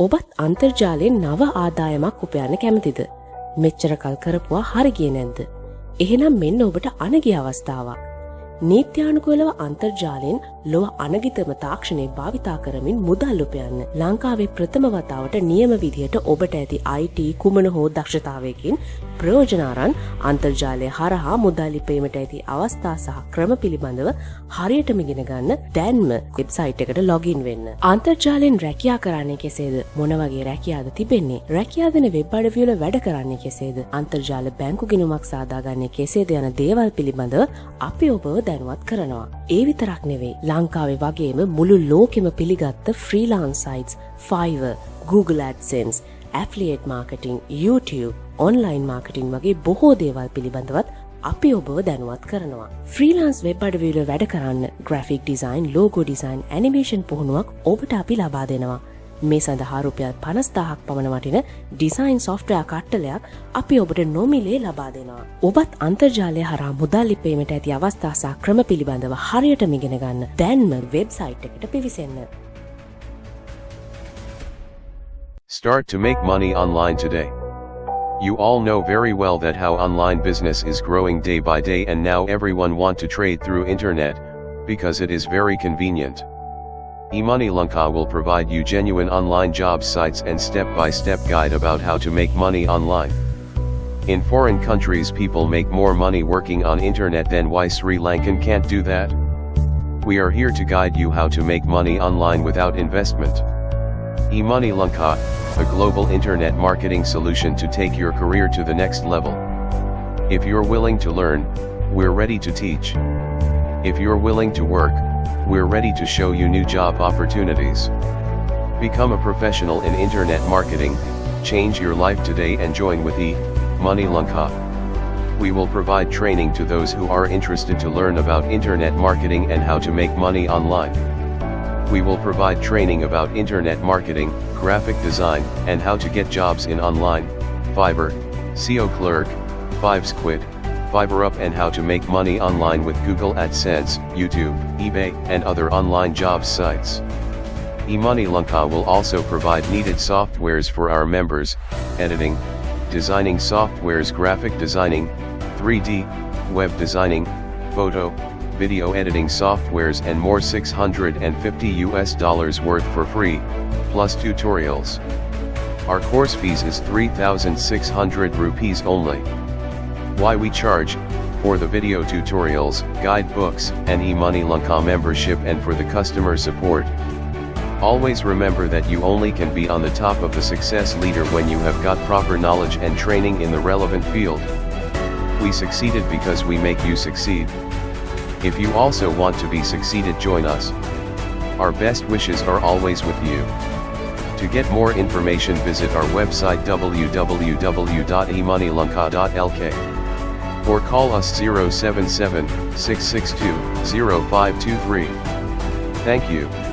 ඔබත් අන්තර්ජාලයෙන් නව ආදායමක් උපයන්න කැමතිද? මෙච්චර කල් කරපුවා හරි ගියේ නැද්ද? එහෙනම් මෙන්න ඔබට අනගිය අවස්ථාවක්. නීත්‍යානුකූලව අන්තර්ජාලයෙන් ලොව අනගිතම තාක්ෂණය භාවිතා කරමින් මුදල් උපයන්න ලංකාවේ ප්‍රථම වතාවට නියම විදිහට ඔබට ඇති IT කුමන හෝ දක්ෂතාවයකින් ප්‍රයෝජන අරන් අන්තර්ජාලය හරහා මුදල් ඉපීමට ඇති අවස්ථා සහ ක්‍රම පිළිබඳව හරියටම ඉගෙන ගන්න දැන්ම වෙබ්සයිට් එකට ලොගින් වෙන්න. අන්තර්ජාලයෙන් රැකියා කරන්නේ කෙසේද? මොන වගේ රැකියාද තිබෙන්නේ? රැකියා දෙන වෙබ් අඩවිවල වැඩ කරන්නේ කෙසේද? අන්තර්ජාල බැංකු ගිණුමක් සාදාගන්නේ කෙසේද යන දේවල් පිළිබඳව අපි ඔබව දැනුවත් කරනවා. ඒ විතරක් නෙවෙයි, ලංකාවේ වගේම මුළු ලෝකෙම පිළිගත්ත freelance sites Fiverr, Google AdSense, affiliate marketing, YouTube, online marketing වගේ බොහෝ දේවල් පිළිබඳවත් අපි ඔබව දැනුවත් කරනවා. ෆ්‍රීලාන්ස් වෙබ් අඩවිවල වැඩ කරන්න graphic design, logo design, animation පුහුණුවක් ඔබට අපි ලබා දෙනවා. මේ සඳහා රුපියල් 50000ක් පමණ වටින ඩිසයින් software කට්ටලයක් අපි ඔබට නොමිලේ ලබා දෙනවා. ඔබත් අන්තර්ජාලය හරහා මුදල් ඉපීමට ඇති අවස්ථා සහ ක්‍රම පිළිබඳව හරියටම ඉගෙන ගන්න දැන්ම වෙබ්සයිට් එකට පිවිසෙන්න. Start to make money online today. You all know very well that how online business is growing day by day, and now everyone want to trade through internet because it is very convenient. eMoney Lanka will provide you genuine online job sites and step-by-step guide about how to make money online. In foreign countries people make more money working on internet than why Sri Lankan can't do that? We are here to guide you how to make money online without investment. eMoney Lanka, a global internet marketing solution to take your career to the next level. If you're willing to learn, we're ready to teach. If you're willing to work, we're ready to show you new job opportunities. Become a professional in internet marketing, change your life today and join with eMoney Lanka. We will provide training to those who are interested to learn about internet marketing and how to make money online. We will provide training about internet marketing, graphic design, and how to get jobs in online, Fiverr, SEO Clerk, Fivesquid, Fiverr Up, and how to make money online with Google AdSense, YouTube, eBay, and other online job sites. eMoney Lanka will also provide needed softwares for our members: editing, designing softwares, graphic designing, 3D, web designing, photo, video editing softwares, and more. $650 worth for free, plus tutorials. Our course fees is 3,600 rupees only. Why we charge? For the video tutorials, guidebooks, and eMoney Lanka membership, and for the customer support. Always remember that you only can be on the top of the success leader when you have got proper knowledge and training in the relevant field. We succeeded because we make you succeed. If you also want to be succeeded, join us. Our best wishes are always with you. To get more information, visit our website www.emoneylanka.lk or call us 077 662 0523. Thank you.